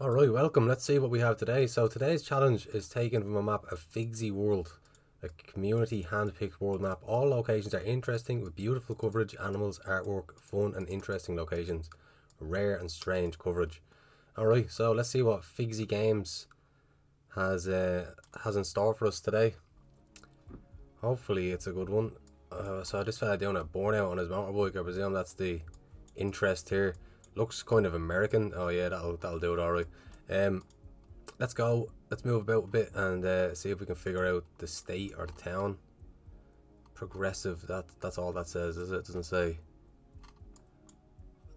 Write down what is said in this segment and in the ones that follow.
Alright, welcome. Let's see what we have today. So today's challenge is taken from a map of Figsy World, a community hand-picked world map. All locations are interesting with beautiful coverage, animals, artwork, fun and interesting locations. Rare and strange coverage. Alright, so let's see what Figsy Games has in store for us today. Hopefully it's a good one. So this fella doing a burnout on his motorbike. I presume that's the interest here. Looks kind of American. Oh yeah, that'll do it alright. Let's go. Let's move about a bit and see if we can figure out the state or the town. Progressive. That's all that says, is it? It doesn't say.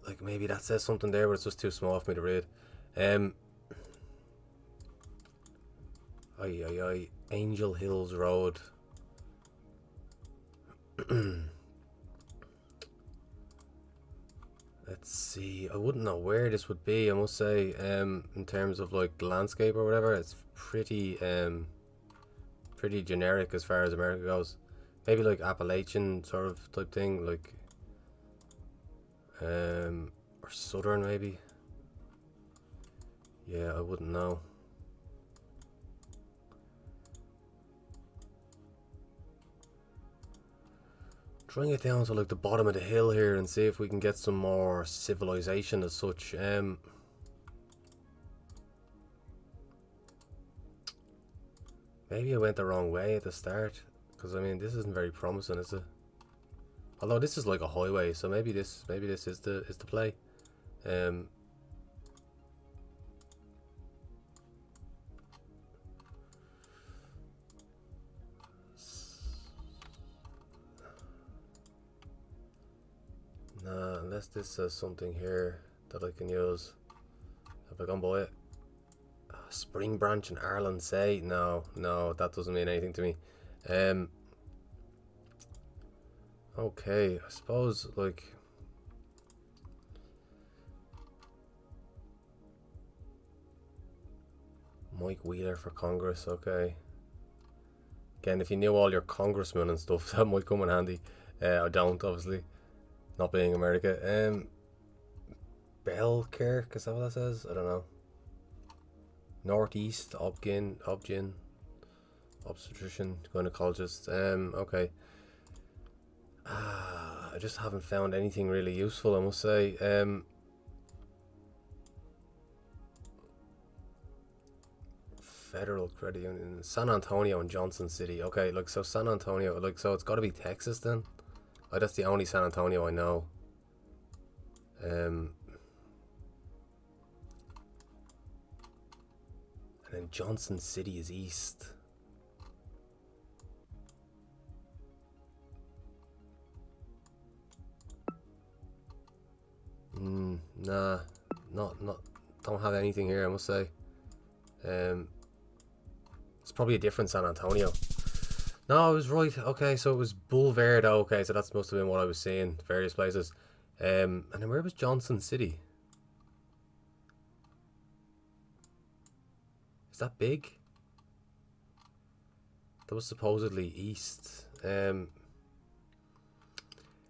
Like maybe that says something there, but it's just too small for me to read. Angel Hills Road. Let's see. I wouldn't know where this would be, I must say. In terms of like the landscape or whatever, it's pretty generic as far as America goes. Maybe like Appalachian sort of type thing, like or southern maybe. Yeah, I wouldn't know. Try and get down to like the bottom of the hill here and see if we can get some more civilization as such. Maybe I went the wrong way at the start, because I mean this isn't very promising, is it? Although this is like a highway, so maybe this is the play. Um, nah, unless this says something here that I can use. Have I gone by it? Spring Branch and Ireland say no, that doesn't mean anything to me. Um, okay, I suppose like Mike Wheeler for Congress. Okay. Again, if you knew all your congressmen and stuff, that might come in handy. I don't, obviously, not being America. Belkirk, is that what that says? I don't know. Northeast, Obgyn, obstetrician, gynecologist. Okay. I just haven't found anything really useful, I must say. Federal Credit Union, San Antonio and Johnson City. Okay, like so San Antonio, like so it's got to be Texas then. Oh, that's the only San Antonio I know. And then Johnson City is east. Nah, not. Don't have anything here, I must say. It's probably a different San Antonio. No, I was right. Okay, so it was Boulevard. Okay, so that must have been what I was seeing. Various places. And then where was Johnson City? Is that big? That was supposedly east.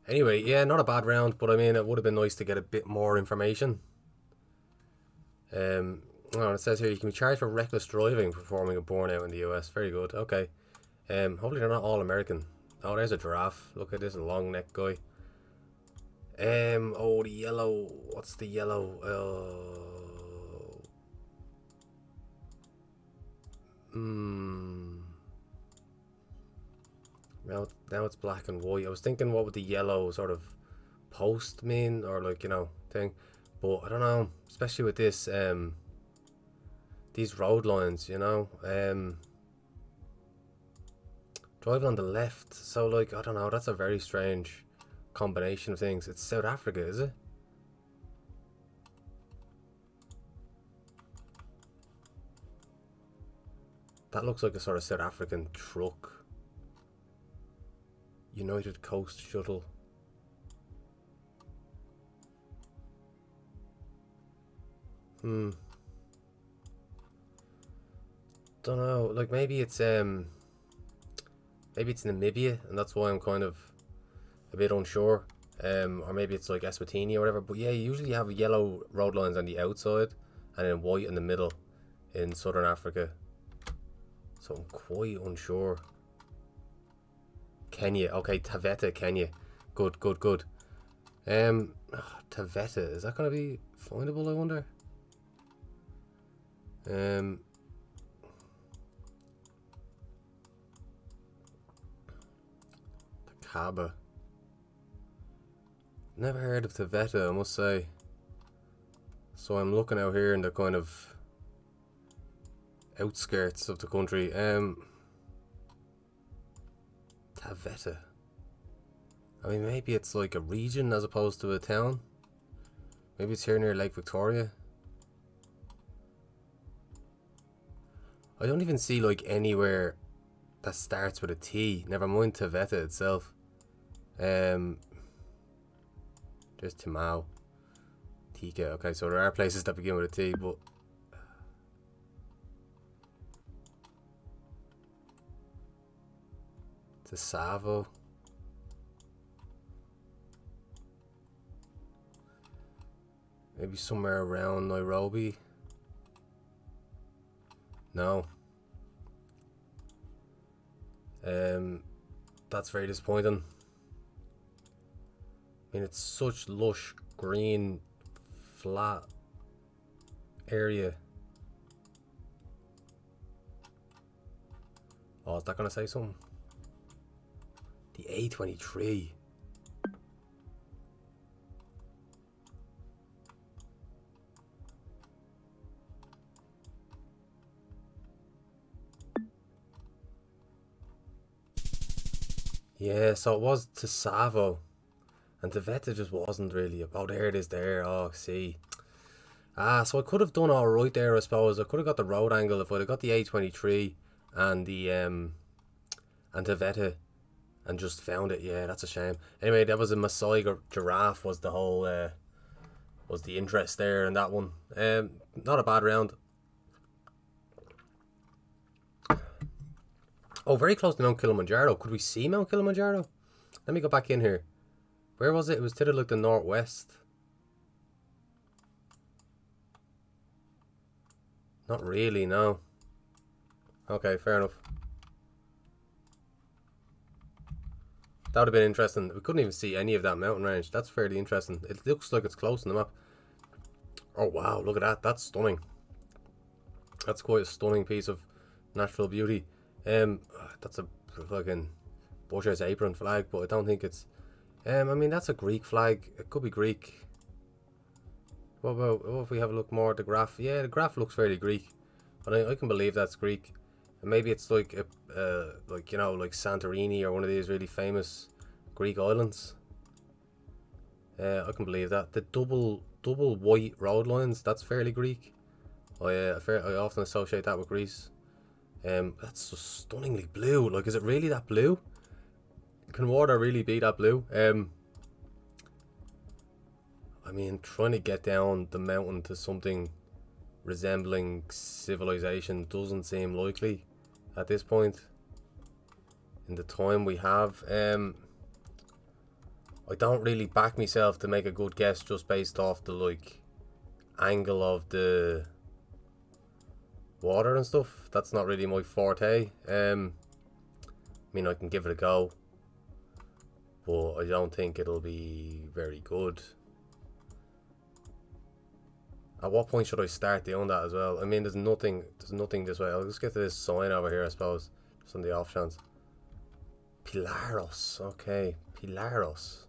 Anyway, yeah, not a bad round, but I mean, it would have been nice to get a bit more information. Oh, it says here you can be charged for reckless driving performing a burnout in the US. Very good. Okay. Hopefully they're not all American. Oh, there's a giraffe. Look at this long neck guy. Oh, the yellow. What's the yellow? Now it's black and white. I was thinking, what would the yellow sort of post mean, or like thing, but I don't know. Especially with this these road lines, driving on the left. So like I don't know. That's a very strange combination of things. It's South Africa, is it? That looks like a sort of South African truck. United Coast Shuttle. Don't know. Like maybe it's Namibia, and that's why I'm kind of a bit unsure. Or maybe it's like Eswatini or whatever. But yeah, you usually have yellow road lines on the outside, and then white in the middle in southern Africa. So I'm quite unsure. Kenya, okay, Taveta, Kenya. Good, good, good. Taveta, is that gonna be findable, I wonder? Takaba. Never heard of Taveta, I must say. So I'm looking out here in the kind of outskirts of the country. Taveta. I mean, maybe it's like a region as opposed to a town. Maybe it's here near Lake Victoria. I don't even see like anywhere that starts with a T. Never mind Taveta itself. There's Timau. Tika. Okay, so there are places that begin with a T, but Tsavo. Maybe somewhere around Nairobi. No. That's very disappointing. I mean, it's such lush, green, flat area. Oh, is that gonna say something? The A23. Yeah, so it was Tsavo. And Taveta just wasn't really. Oh, there it is there. Oh, see. So I could have done alright there, I suppose. I could have got the road angle if I'd have got the A23 and the and Taveta and just found it. Yeah, that's a shame. Anyway, that was a Maasai giraffe was the whole was the interest there in that one. Not a bad round. Oh, very close to Mount Kilimanjaro. Could we see Mount Kilimanjaro? Let me go back in here. Where was it? It was to like the northwest. Not really, no. Okay, fair enough. That would have been interesting. We couldn't even see any of that mountain range. That's fairly interesting. It looks like it's close on the map. Oh wow, look at that. That's stunning. That's quite a stunning piece of natural beauty. That's a fucking butcher's apron flag, but I don't think it's I mean, that's a Greek flag. It could be Greek. What if we have a look more at the graph? Yeah, the graph looks fairly Greek, but I can believe that's Greek. And maybe it's like like, you know, like Santorini or one of these really famous Greek islands. I can believe that. The double white road lines, that's fairly Greek. I often associate that with Greece. That's just stunningly blue. Like, is it really that blue? Can water really be that blue? I mean, trying to get down the mountain to something resembling civilization doesn't seem likely at this point in the time we have. I don't really back myself to make a good guess just based off the like angle of the water and stuff. That's not really my forte. I mean, I can give it a go, but I don't think it'll be very good. At what point should I start doing that as well? I mean, there's nothing this way. I'll just get to this sign over here, I suppose, just on the off chance. Pilaros, okay, Pilaros.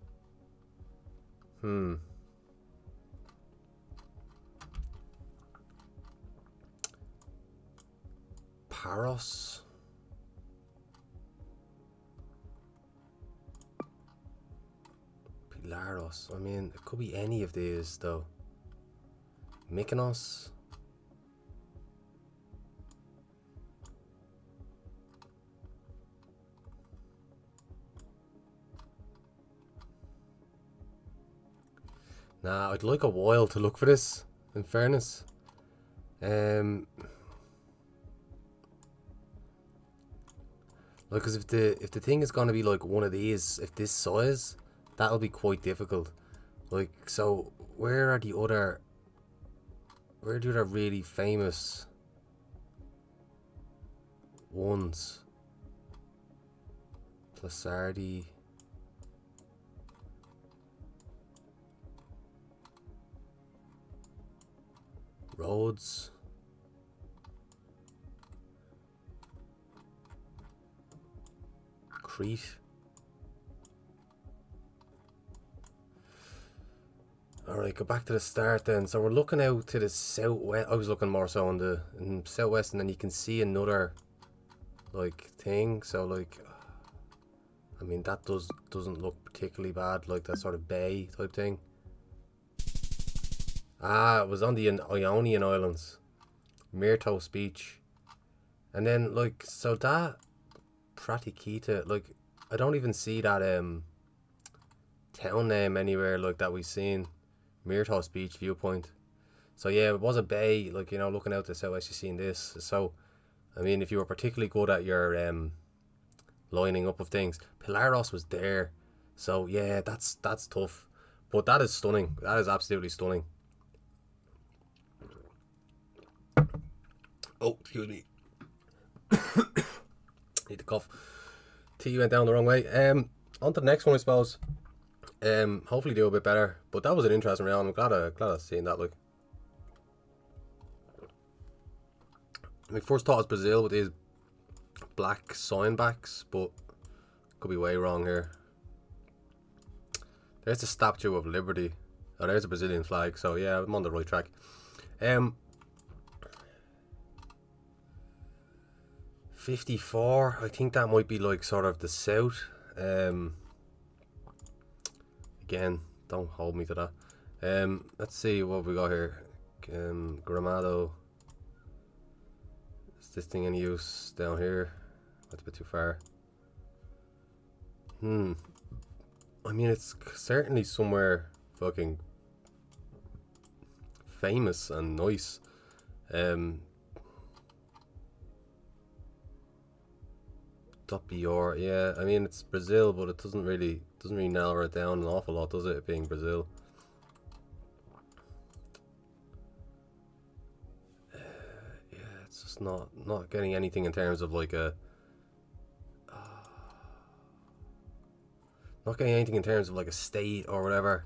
Paros. Pilaros. I mean, it could be any of these though. Mykonos. Nah, I'd like a while to look for this, in fairness. Like, cause if the thing is gonna be like one of these, if this size, that'll be quite difficult. Like, so where are the other Where do the really famous ones? Plassardi. Rhodes. Crete. Alright, go back to the start then. So we're looking out to the southwest. I was looking more so on the southwest, and then you can see another like thing. So like, I mean, that doesn't look particularly bad, like that sort of bay type thing. Ah, it was on the Ionian Islands, Myrtos Beach, and then like, so that Pratikita, like, I don't even see that town name anywhere like that we've seen. Myrtos Beach viewpoint. So yeah, it was a bay, like, you know, looking out the southwest, you're seeing this. So I mean, if you were particularly good at your lining up of things, Pilaros was there. So yeah, that's tough, but that is stunning. That is absolutely stunning. Oh, excuse me. Need to cough. Tea went down the wrong way. On to the next one, I suppose. Hopefully do a bit better. But that was an interesting round. I'm glad I've seen that. Like, my first thought was Brazil with these black signbacks, but could be way wrong here. There's the Statue of Liberty. Oh, there's a Brazilian flag. So yeah, I'm on the right track. 54. I think that might be like sort of the south. Again, don't hold me to that. Let's see what we got here. Gramado. Is this thing any use down here? That's a bit too far. I mean, it's certainly somewhere fucking famous and nice. Dopior, yeah. I mean, it's Brazil, but it doesn't really narrow it down an awful lot, does it? Being Brazil. Yeah, it's just not getting anything in terms of like a. Not getting anything in terms of like a state or whatever.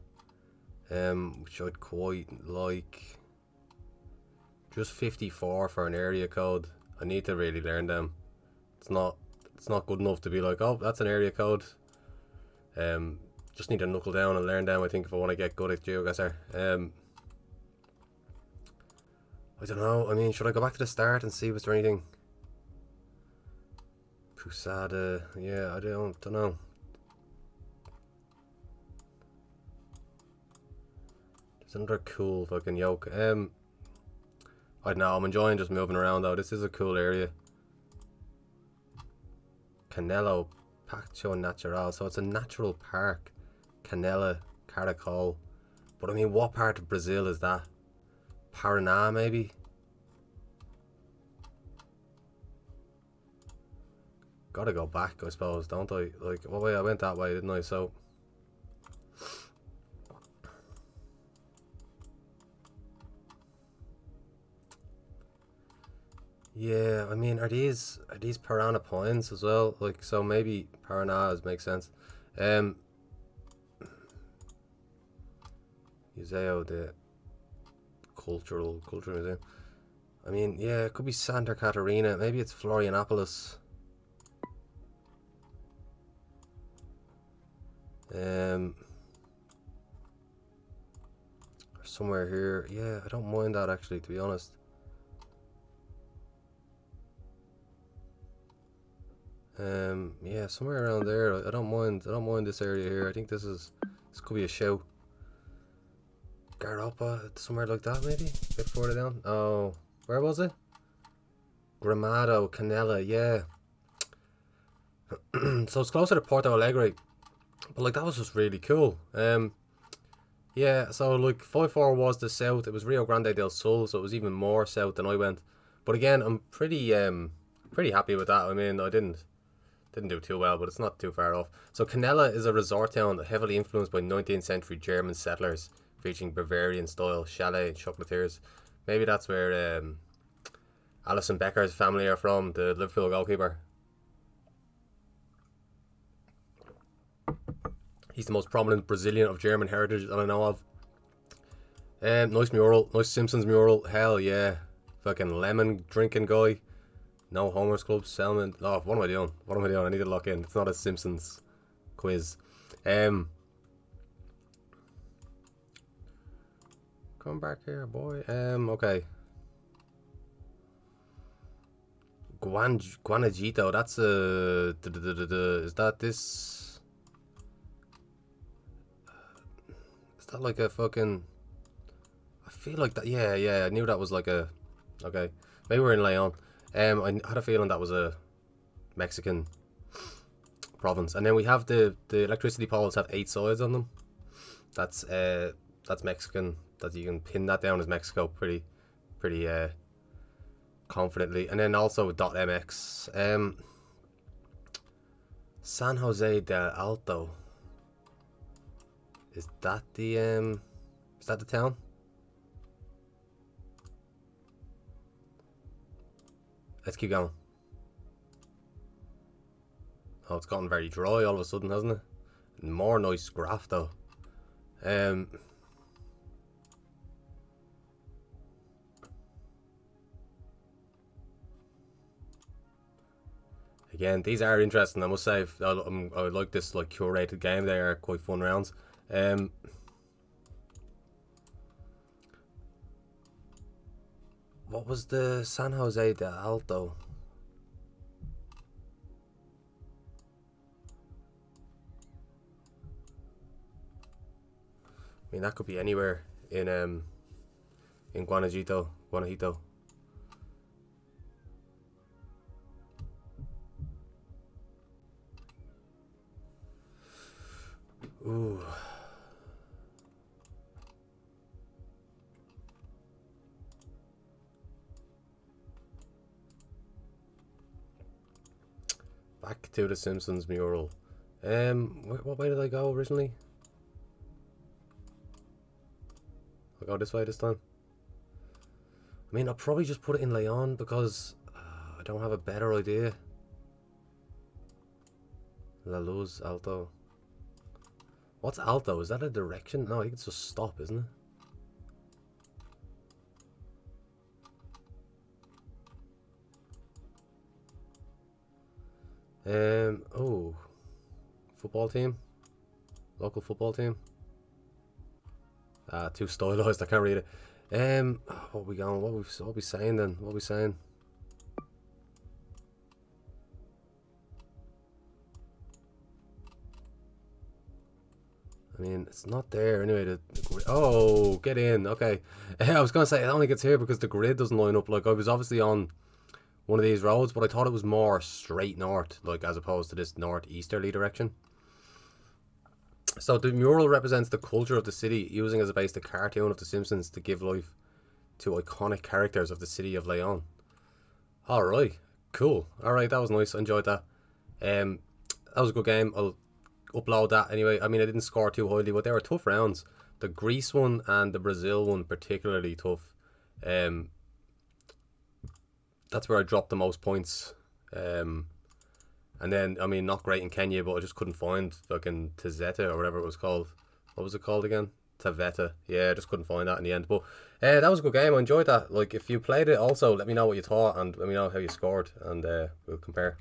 Which I'd quite like. Just 54 for an area code. I need to really learn them. It's not good enough to be like, oh, that's an area code. Just need to knuckle down and learn them, I think, if I want to get good at GeoGuessr. I don't know. I mean, should I go back to the start and see was there anything? Pusada, yeah, I don't know. There's another cool fucking yoke. I don't know. I'm enjoying just moving around though. This is a cool area. Canelo Pacto Natural. So it's a natural park. Canela, Caracol. But I mean, what part of Brazil is that? Paraná, maybe? Gotta go back, I suppose, don't I? Like, well, wait, I went that way, didn't I? So. Yeah, I mean, are these Piranha Pines as well? Like, so maybe Paraná makes sense. Museo de Cultural Museum. I mean, yeah, it could be Santa Catarina. Maybe it's Florianopolis. Somewhere here. Yeah, I don't mind that actually, to be honest. Yeah, somewhere around there. I don't mind this area here. I think this could be a show. Garopa, somewhere like that maybe? A bit further down. Oh, where was it? Gramado, Canela, yeah. So it's closer to Porto Alegre. But like, that was just really cool. Yeah, so like 54 was the south. It was Rio Grande del Sul, so it was even more south than I went. But again, I'm pretty happy with that. I mean, I didn't do too well, but it's not too far off. So Canela is a resort town heavily influenced by 19th century German settlers, featuring Bavarian style chalet and chocolatiers. Maybe that's where Alison Becker's family are from, the Liverpool goalkeeper. He's the most prominent Brazilian of German heritage that I know of. Nice mural. Nice Simpsons mural. Hell yeah. Fucking lemon drinking guy. No Homer's Club. Selman. Oh, what am I doing? What am I doing? I need to lock in. It's not a Simpsons quiz. Come back here, boy. Okay. Guanajito. That's a. Is that this? Is that like a fucking? I feel like that. Yeah. I knew that was like a. Okay. Maybe we're in Leon. I had a feeling that was a Mexican province. And then we have the electricity poles have 8 sides on them. That's Mexican. That you can pin that down as Mexico pretty confidently. And then also .mx. San Jose del Alto. Is that the town? Let's keep going. Oh, it's gotten very dry all of a sudden, hasn't it? More nice graph though. Again, these are interesting. I must say, I like this like curated game. They are quite fun rounds. What was the San Jose de Alto? I mean, that could be anywhere in Guanajito. Ooh. Back to the Simpsons mural. What way did I go originally? I'll go this way this time. I mean, I'll probably just put it in Leon because I don't have a better idea. La Luz Alto. What's alto? Is that a direction? No, I think it's just stop, isn't it? Oh, football team, local football team. Too stylized. I can't read it. What are we going? What we saying then? What are we saying? I mean, it's not there anyway. Oh, get in. Okay. I was gonna say it only gets here because the grid doesn't line up. Like I was obviously on one of these roads, but I thought it was more straight north, like as opposed to this northeasterly direction. So the mural represents the culture of the city, using as a base the cartoon of The Simpsons to give life to iconic characters of the city of Leon. All right, cool. All right, that was nice. I enjoyed that. That was a good game. I'll upload that anyway. I mean, I didn't score too highly, but they were tough rounds. The Greece one and the Brazil one particularly tough. That's where I dropped the most points. And then, I mean, not great in Kenya, but I just couldn't find fucking Tazeta or whatever it was called. What was it called again? Taveta. Yeah, I just couldn't find that in the end. But that was a good game. I enjoyed that. Like, if you played it also, let me know what you thought and let me know how you scored, and we'll compare.